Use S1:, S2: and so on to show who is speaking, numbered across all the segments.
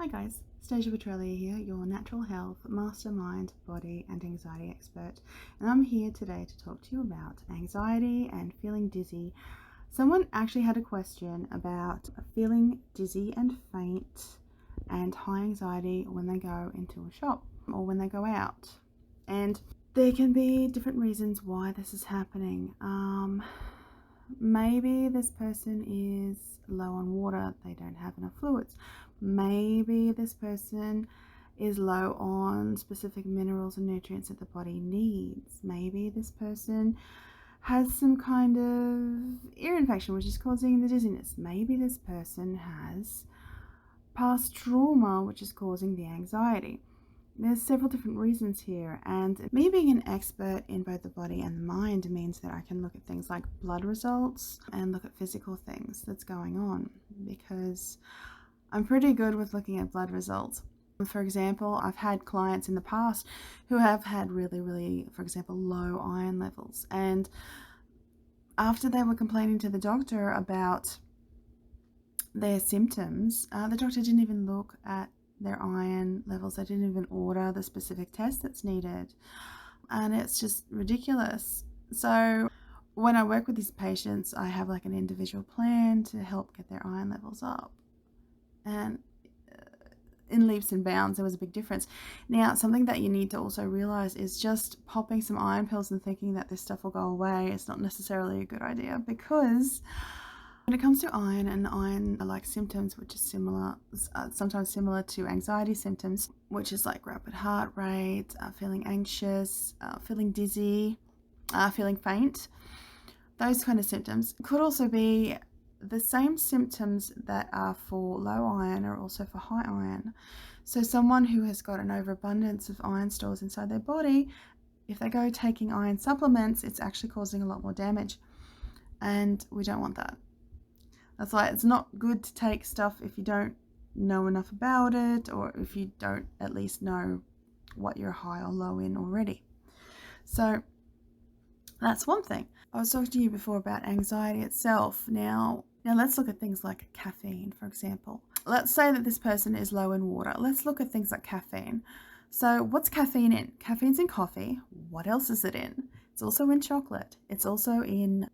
S1: Hi guys, Stasia here, your natural health, mastermind, body and anxiety expert, and I'm here today to talk to you about anxiety and feeling dizzy. Someone actually had a question about feeling dizzy and faint and high anxiety when they go into a shop or when they go out. And there can be different reasons why this is happening. Maybe this person is low on water, they don't have enough fluids. Maybe this person is low on specific minerals and nutrients that the body needs. Maybe this person has some kind of ear infection which is causing the dizziness. Maybe this person has past trauma which is causing the anxiety. There's several different reasons here, and me being an expert in both the body and the mind means that I can look at things like blood results and look at physical things that's going on, because I'm pretty good with looking at blood results. For example, I've had clients in the past who have had really, for example, low iron levels, and after they were complaining to the doctor about their symptoms, the doctor didn't even look at their iron levels. They didn't even order the specific test that's needed, and it's just ridiculous. So when I work with these patients, I have like an individual plan to help get their iron levels up, and in leaps and bounds there was a big difference. Now, something that you need to also realize is just popping some iron pills and thinking that this stuff will go away is not necessarily a good idea, because when it comes to iron and iron-like symptoms, which is similar, sometimes similar to anxiety symptoms, which is like rapid heart rate, feeling anxious, feeling dizzy, feeling faint, those kind of symptoms could also be the same symptoms that are for low iron are also for high iron. So someone who has got an overabundance of iron stores inside their body, if they go taking iron supplements, it's actually causing a lot more damage, and we don't want that. That's why it's not good to take stuff if you don't know enough about it, or if you don't at least know what you're high or low in already. So that's one thing. I was talking to you before about anxiety itself. Now let's look at things like caffeine, for example. Let's say that this person is low in water. Let's look at things like caffeine. So what's caffeine in? Caffeine's in coffee. What else is it in? It's also in chocolate. It's also in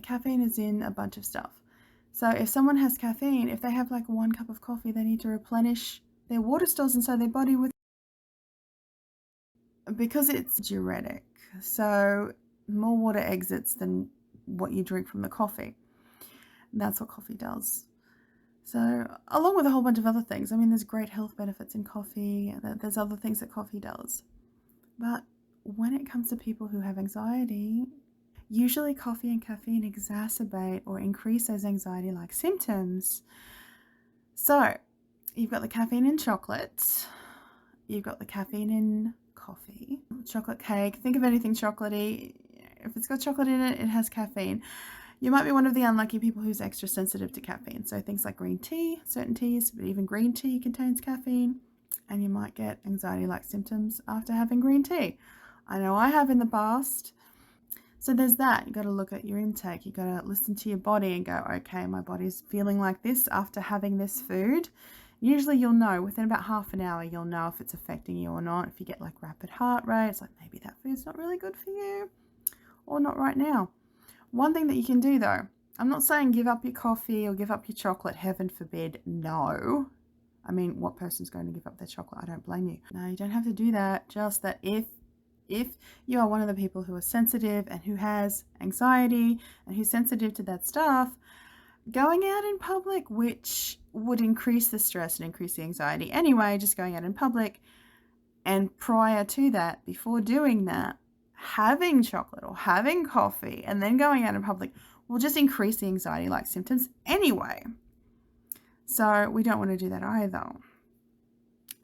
S1: caffeine is in a bunch of stuff. So if someone has caffeine, if they have like 1 cup of coffee, they need to replenish their water stores inside their body with, because it's diuretic. So more water exits than what you drink from the coffee. That's what coffee does. So along with a whole bunch of other things, I mean, there's great health benefits in coffee. There's other things that coffee does. But when it comes to people who have anxiety, usually coffee and caffeine exacerbate or increase those anxiety-like symptoms. So you've got the caffeine in chocolate, you've got the caffeine in coffee, chocolate cake. Think of anything chocolatey. If it's got chocolate in it, it has caffeine. You might be one of the unlucky people who's extra sensitive to caffeine. So things like green tea, certain teas, but even green tea contains caffeine, and you might get anxiety-like symptoms after having green tea. I know I have in the past. So there's that. You've got to look at your intake. You've got to listen to your body and go, okay, my body's feeling like this after having this food. Usually you'll know within about half an hour, you'll know if it's affecting you or not. If you get like rapid heart rate, it's like maybe that food's not really good for you, or not right now. One thing that you can do though, I'm not saying give up your coffee or give up your chocolate, heaven forbid, no. I mean, what person's going to give up their chocolate? I don't blame you. No, you don't have to do that. Just that if you are one of the people who are sensitive and who has anxiety and who's sensitive to that stuff, going out in public, which would increase the stress and increase the anxiety anyway, just going out in public, and prior to that, before doing that, having chocolate or having coffee and then going out in public will just increase the anxiety-like symptoms anyway. So we don't want to do that either.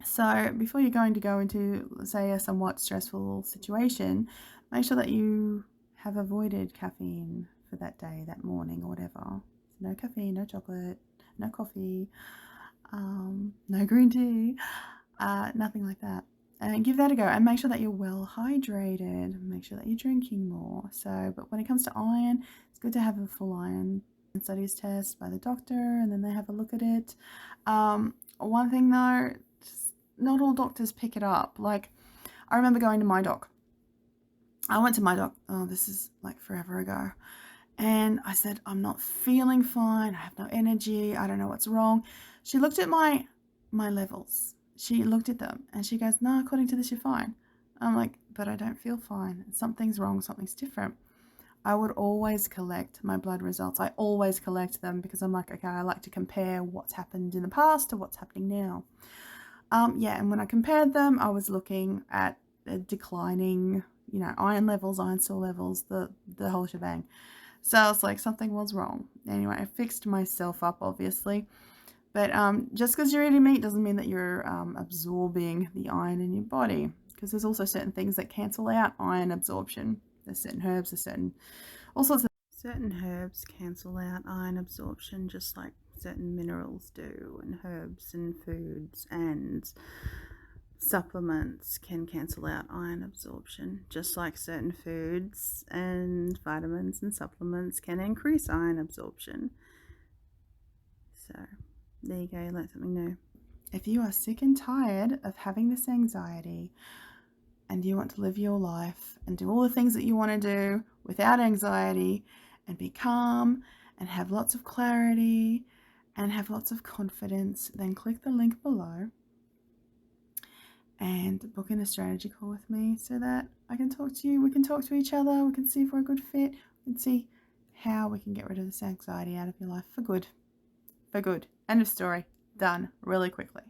S1: So before you're going to go into, say, a somewhat stressful situation, make sure that you have avoided caffeine for that day, that morning, or whatever. So no caffeine, no chocolate, no coffee, no green tea, nothing like that. And give that a go, and make sure that you're well hydrated. Make sure that you're drinking more. So, but when it comes to iron, it's good to have a full iron studies test by the doctor, and then they have a look at it. One thing though, not all doctors pick it up. Like, I remember going to my doc. I went to my doc, oh, this is like forever ago. And I said, I'm not feeling fine. I have no energy. I don't know what's wrong. She looked at my levels. She looked at them and she goes, no, according to this, you're fine. I'm like, but I don't feel fine. Something's wrong. Something's different. I would always collect my blood results. I always collect them because I'm like, okay, I like to compare what's happened in the past to what's happening now. Yeah, and when I compared them, I was looking at declining, iron levels, iron salt levels, the whole shebang. So I was like, something was wrong. Anyway, I fixed myself up, obviously. But just because you're eating meat doesn't mean that you're absorbing the iron in your body, because there's also certain things that cancel out iron absorption. There's certain herbs, all sorts of certain herbs cancel out iron absorption, just like certain minerals do, and herbs and foods and supplements can cancel out iron absorption, just like certain foods and vitamins and supplements can increase iron absorption. So there you go, let something know. If you are sick and tired of having this anxiety and you want to live your life and do all the things that you want to do without anxiety and be calm and have lots of clarity and have lots of confidence, then click the link below and book in a strategy call with me so that I can talk to you. We can talk to each other. We can see if we're a good fit. We can see how we can get rid of this anxiety out of your life for good. For good. End of story. Done really quickly.